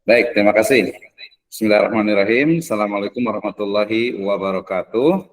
Baik, terima kasih. Bismillahirrahmanirrahim. Assalamualaikum warahmatullahi wabarakatuh.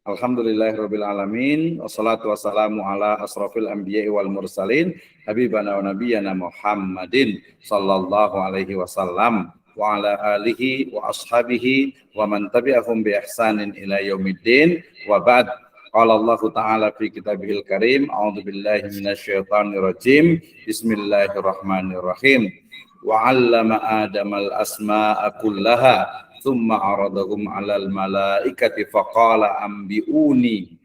Alhamdulillahirabbil alamin. Wassalatu wassalamu ala asrofil anbiya'i wal mursalin habibana wa nabiyyana Muhammadin sallallahu alaihi wasallam wa ala alihi wa ashabihi wa man tabi'ahum bi ihsanin ila yaumiddin wa ba'd. Qala Allah Ta'ala fi kitabihil karim, a'udzu billahi minasyaitonir rajim. Bismillahirrahmanirrahim. Wa 'allama Adamal asma'a kullaha thumma 'aradahum 'alal malaikati faqala ambi'uni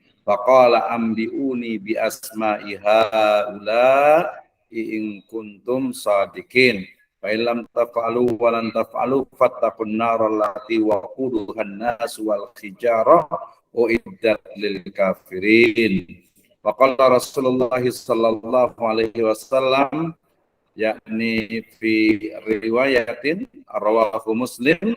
bi asma'i haula in kuntum shadiqin. Fa illam taf'alu wa lan taf'alu fattaqun nar allati waquduha an-nas wal hijarah uiddat lil kafirin. Faqala Rasulullah sallallahu alaihi wasallam, yakni fi riwayatin rawahu Muslim,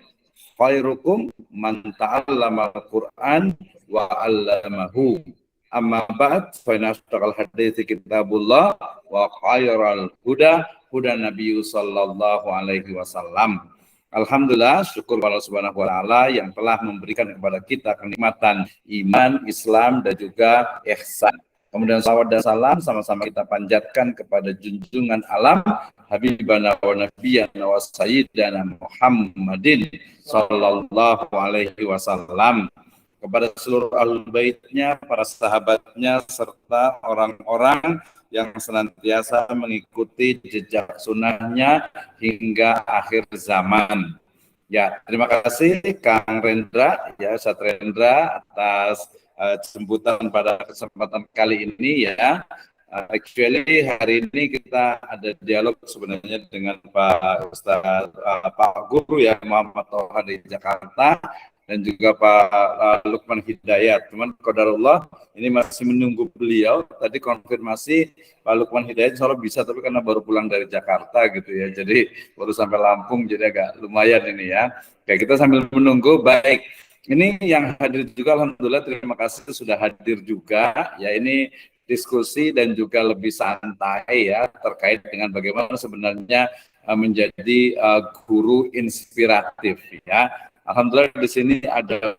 khairukum man ta'allama al-Qur'an wa 'allamahu. Amma ba'd, fa inna asdaqal hadiits kitabullah wa khairal huda huda Nabi sallallahu alaihi wasallam. Alhamdulillah, syukur kepada Allah Subhanahu wa taala yang telah memberikan kepada kita kenikmatan iman, Islam dan juga ihsan. Kemudian salawat dan salam sama-sama kita panjatkan kepada junjungan alam Habibana wa Nabiyyana wa Sayyidana Muhammadin sallallahu alaihi wasallam, kepada seluruh ahlul baitnya, para sahabatnya, serta orang-orang yang senantiasa mengikuti jejak sunnahnya hingga akhir zaman. Ya, terima kasih Kang Rendra, ya Ustaz Rendra, atas jemputan pada kesempatan kali ini ya. Actually hari ini kita ada dialog sebenarnya dengan Pak Ustaz Pak Guru ya Muhammad Toha di Jakarta, dan juga Pak Lukman Hidayat. Cuman qadarullah ini masih menunggu beliau. Tadi konfirmasi Pak Lukman Hidayat insya Allah bisa, tapi karena baru pulang dari Jakarta gitu ya, jadi baru sampai Lampung, jadi agak lumayan ini ya. Oke, kita sambil menunggu. Baik, ini yang hadir juga alhamdulillah, terima kasih sudah hadir juga ya. Ini diskusi dan juga lebih santai ya terkait dengan bagaimana sebenarnya menjadi guru inspiratif ya. Alhamdulillah di sini ada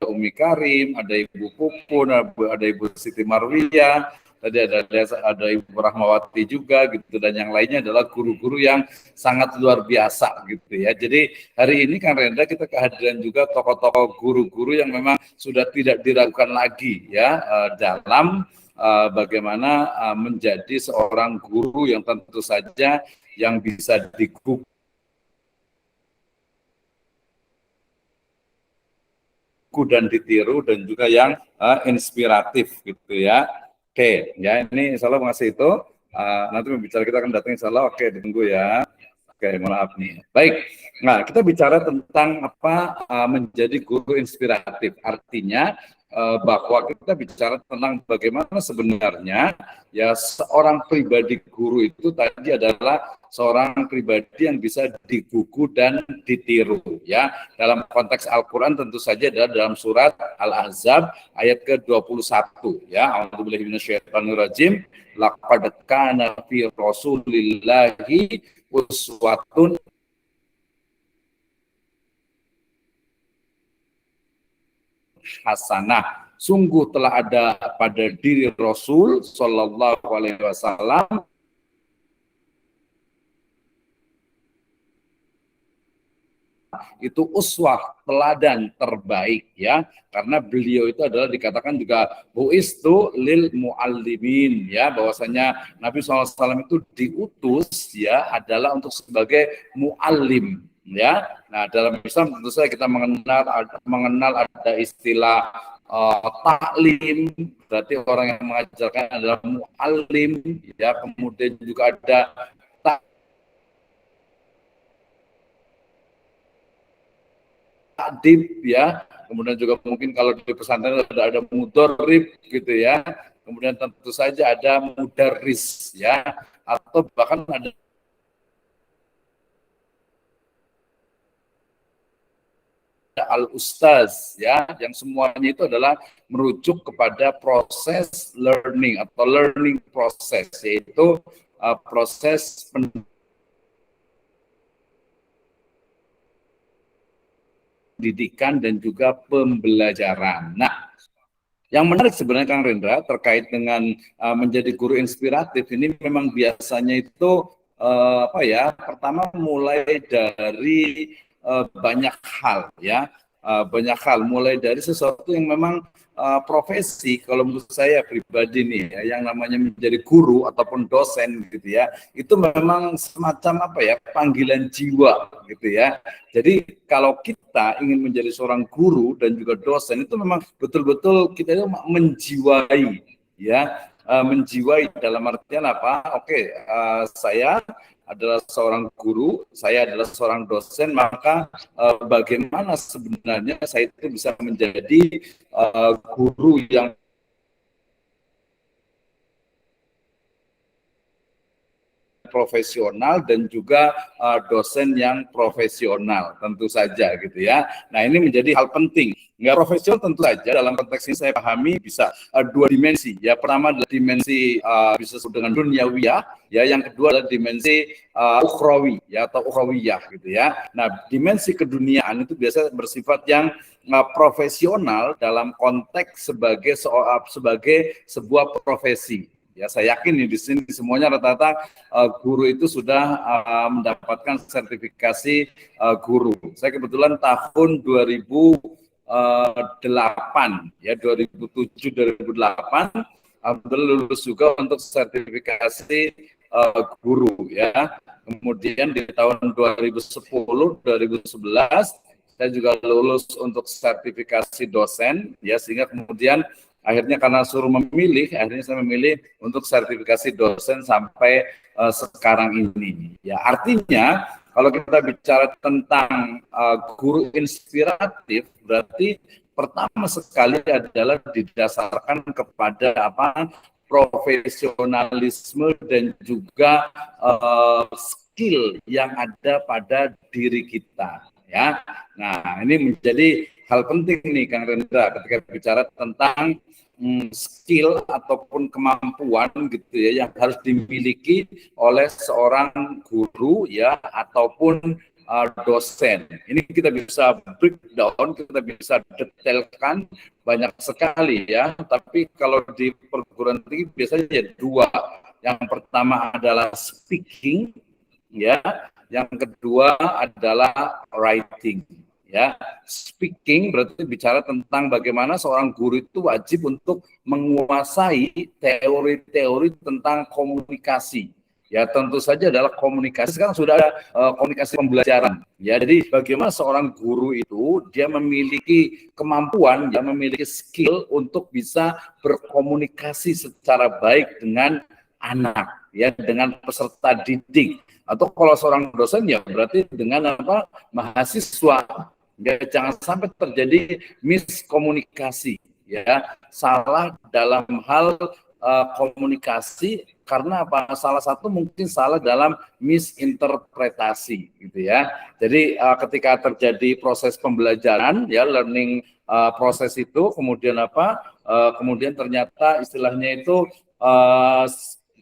Umi Karim, ada Ibu Pupun, ada Ibu Siti Marwiyah, tadi ada Ibu Rahmawati juga gitu, dan yang lainnya adalah guru-guru yang sangat luar biasa gitu ya. Jadi hari ini Kang Rendra kita kehadiran juga tokoh-tokoh guru-guru yang memang sudah tidak diragukan lagi ya dalam bagaimana menjadi seorang guru yang tentu saja yang bisa digugu dan ditiru, dan juga yang inspiratif gitu ya. Oke, ya ini insya Allah mengasih itu. Nanti pembicara kita akan datang insya Allah. Oke, ditunggu ya. Oke, maaf nih. Baik, nah kita bicara tentang apa menjadi guru inspiratif. Artinya bahwa kita bicara tentang bagaimana sebenarnya ya seorang pribadi guru itu tadi adalah seorang pribadi yang bisa digugu dan ditiru ya. Dalam konteks Al-Qur'an tentu saja adalah dalam surat Al-Ahzab ayat ke-21 ya. A'udzubillahi minasyaitonirrajim. Laqad kana fi Rasulillahi uswatun hasanah. Sungguh telah ada pada diri Rasul Shallallahu Alaihi Wasallam itu uswah, teladan terbaik ya, karena beliau itu adalah dikatakan juga buistu lil muallimin ya, bahwasanya Nabi SAW itu diutus ya adalah untuk sebagai muallim ya. Nah dalam Islam tentu saja kita mengenal ada istilah taklim, berarti orang yang mengajarkan adalah muallim ya. Kemudian juga ada takdib ya, kemudian juga mungkin kalau di pesantren ada mudorib gitu ya, kemudian tentu saja ada mudaris ya, atau bahkan ada kepada al-ustaz, ya, yang semuanya itu adalah merujuk kepada proses learning atau learning process, yaitu proses pendidikan dan juga pembelajaran. Nah, yang menarik sebenarnya Kang Rendra terkait dengan menjadi guru inspiratif ini memang biasanya itu pertama mulai dari banyak hal, ya, banyak hal, mulai dari sesuatu yang memang profesi. Kalau menurut saya pribadi nih, ya, yang namanya menjadi guru ataupun dosen gitu ya, itu memang semacam panggilan jiwa gitu ya. Jadi kalau kita ingin menjadi seorang guru dan juga dosen itu memang betul-betul kita itu menjiwai, ya, menjiwai dalam artian apa? Oke, saya adalah seorang guru, saya adalah seorang dosen, maka bagaimana sebenarnya saya itu bisa menjadi guru yang profesional dan juga dosen yang profesional tentu saja gitu ya. Nah, ini menjadi hal penting. Nggak profesional tentu saja dalam konteks ini saya pahami bisa dua dimensi. Ya, pertama adalah dimensi bisa disebut dengan duniawiyah, ya, yang kedua adalah dimensi ukhrawi, ya, atau ukhrawiyah gitu ya. Nah, dimensi keduniaan itu biasa bersifat yang profesional dalam konteks sebagai sebuah profesi. Ya, saya yakin nih di sini semuanya rata-rata guru itu sudah mendapatkan sertifikasi guru. Saya kebetulan tahun 2008, ya, 2007-2008 lulus juga untuk sertifikasi guru, ya. Kemudian di tahun 2010-2011 saya juga lulus untuk sertifikasi dosen, ya, sehingga kemudian akhirnya karena suruh memilih, akhirnya saya memilih untuk sertifikasi dosen sampai sekarang ini. Ya, artinya kalau kita bicara tentang guru inspiratif, berarti pertama sekali adalah didasarkan kepada profesionalisme dan juga skill yang ada pada diri kita. Ya, nah ini menjadi hal penting nih Kang Rendra ketika bicara tentang skill ataupun kemampuan gitu ya yang harus dimiliki oleh seorang guru, ya, ataupun dosen. Ini kita bisa breakdown, kita bisa detailkan banyak sekali, ya. Tapi kalau di perguruan tinggi biasanya dua. Yang pertama adalah speaking, ya. Yang kedua adalah writing. Ya, speaking berarti bicara tentang bagaimana seorang guru itu wajib untuk menguasai teori-teori tentang komunikasi. Ya, tentu saja adalah komunikasi. Sekarang sudah ada komunikasi pembelajaran. Ya, jadi bagaimana seorang guru itu dia memiliki kemampuan, dia memiliki skill untuk bisa berkomunikasi secara baik dengan anak, ya, dengan peserta didik. Atau kalau seorang dosen ya berarti dengan mahasiswa. Ya, jangan sampai terjadi miskomunikasi, ya, salah dalam hal komunikasi karena salah satu mungkin salah dalam misinterpretasi gitu ya. Jadi ketika terjadi proses pembelajaran, ya, learning proses itu kemudian kemudian ternyata istilahnya itu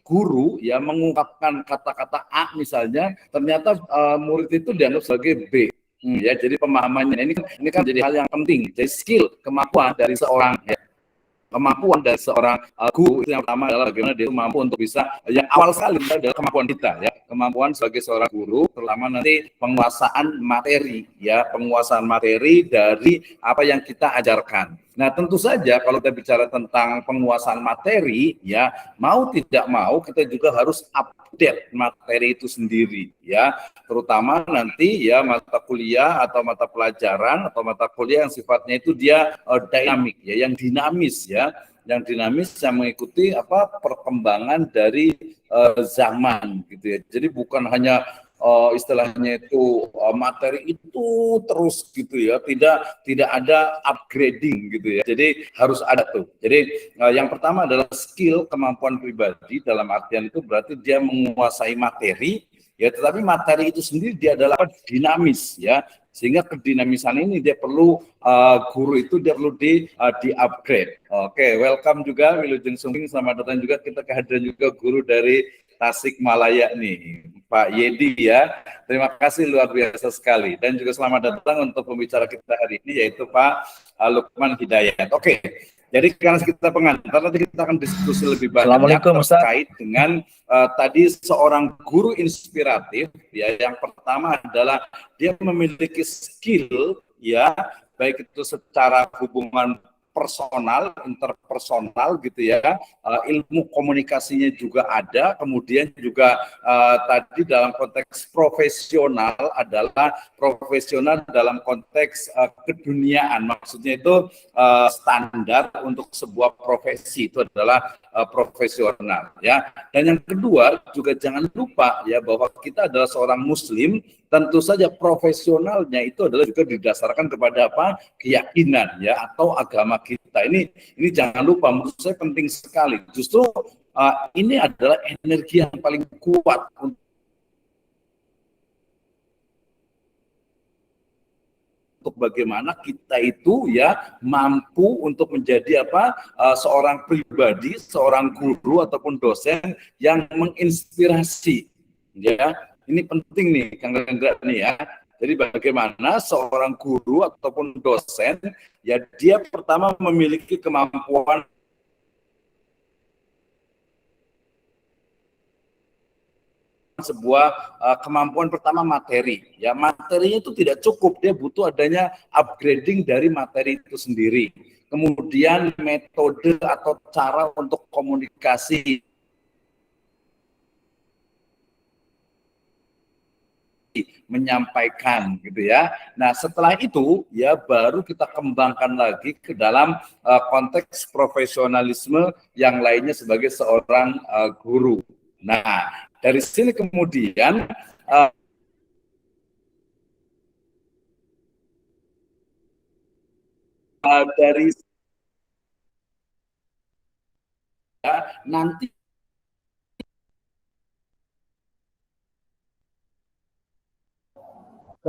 guru ya mengungkapkan kata-kata A misalnya, ternyata murid itu dianggap sebagai B. Ya, jadi pemahamannya ini kan jadi hal yang penting. Jadi skill, kemampuan dari seorang, ya, kemampuan dari seorang guru itu yang pertama adalah bagaimana dia mampu untuk bisa, yang awal sekali adalah kemampuan kita, ya, kemampuan sebagai seorang guru, terutama nanti penguasaan materi, ya, penguasaan materi dari apa yang kita ajarkan. Nah, tentu saja kalau kita bicara tentang penguasaan materi, ya, mau tidak mau kita juga harus update materi itu sendiri, ya, terutama nanti, ya, mata kuliah atau mata pelajaran atau mata kuliah yang sifatnya itu dia dinamik, ya, yang dinamis, ya, yang dinamis yang mengikuti perkembangan dari zaman gitu ya. Jadi bukan hanya istilahnya itu materi itu terus gitu ya, tidak ada upgrading gitu ya. Jadi harus ada tuh. Jadi yang pertama adalah skill, kemampuan pribadi, dalam artian itu berarti dia menguasai materi, Ya, tetapi materi itu sendiri dia adalah dinamis ya. Sehingga kedinamisan ini dia perlu guru itu dia perlu di upgrade. Oke, welcome juga Wilujeng Sumbing, selamat datang juga kita kehadiran juga guru dari Tasikmalaya nih, Pak Yedi ya. Terima kasih luar biasa sekali dan juga selamat datang untuk pembicara kita hari ini yaitu Pak Lukman Hidayat. Oke. Jadi karena kita pengantar, nanti kita akan diskusi lebih banyak terkait dengan tadi seorang guru inspiratif. Ya, yang pertama adalah dia memiliki skill, ya, baik itu secara hubungan personal, interpersonal gitu ya, ilmu komunikasinya juga ada, kemudian juga tadi dalam konteks profesional adalah profesional dalam konteks keduniaan, maksudnya itu standar untuk sebuah profesi itu adalah profesional ya. Dan yang kedua juga jangan lupa ya bahwa kita adalah seorang muslim, tentu saja profesionalnya itu adalah juga didasarkan kepada apa? Keyakinan ya atau agama kita. Ini jangan lupa, menurut saya penting sekali. Justru ini adalah energi yang paling kuat untuk bagaimana kita itu ya mampu untuk menjadi apa seorang pribadi, seorang guru ataupun dosen yang menginspirasi ya. Ini penting nih Kang Rendra nih ya. Jadi bagaimana seorang guru ataupun dosen ya dia pertama memiliki kemampuan sebuah kemampuan pertama materi ya, materinya itu tidak cukup, dia butuh adanya upgrading dari materi itu sendiri, kemudian metode atau cara untuk komunikasi menyampaikan gitu ya. Nah setelah itu ya baru kita kembangkan lagi ke dalam konteks profesionalisme yang lainnya sebagai seorang guru. Nah dari sini kemudian dari nanti